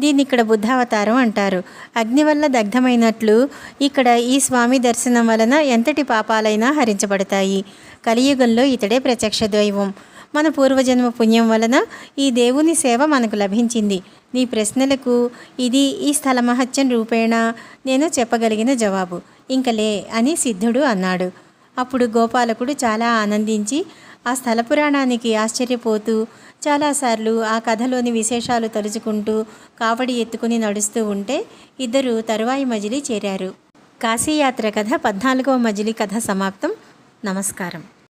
దీన్నిక్కడ బుద్ధావతారం అంటారు. అగ్ని వల్ల దగ్ధమైనట్లు ఇక్కడ ఈ స్వామి దర్శనం వలన ఎంతటి పాపాలైనా హరించబడతాయి. కలియుగంలో ఇతడే ప్రత్యక్ష దైవం. మన పూర్వజన్మ పుణ్యం వలన ఈ దేవుని సేవ మనకు లభించింది. నీ ప్రశ్నలకు ఇది ఈ స్థల మహత్యం రూపేణ నేను చెప్పగలిగిన జవాబు. ఇంకలే అని సిద్ధుడు అన్నాడు. అప్పుడు గోపాలకుడు చాలా ఆనందించి ఆ స్థల పురాణానికి ఆశ్చర్యపోతూ చాలాసార్లు ఆ కథలోని విశేషాలు తలుచుకుంటూ కావడి ఎత్తుకుని నడుస్తూ ఉంటే ఇద్దరు తరువాయి మజిలీ చేరారు. కాశీయాత్ర కథ 14వ మజిలీ కథ సమాప్తం. నమస్కారం.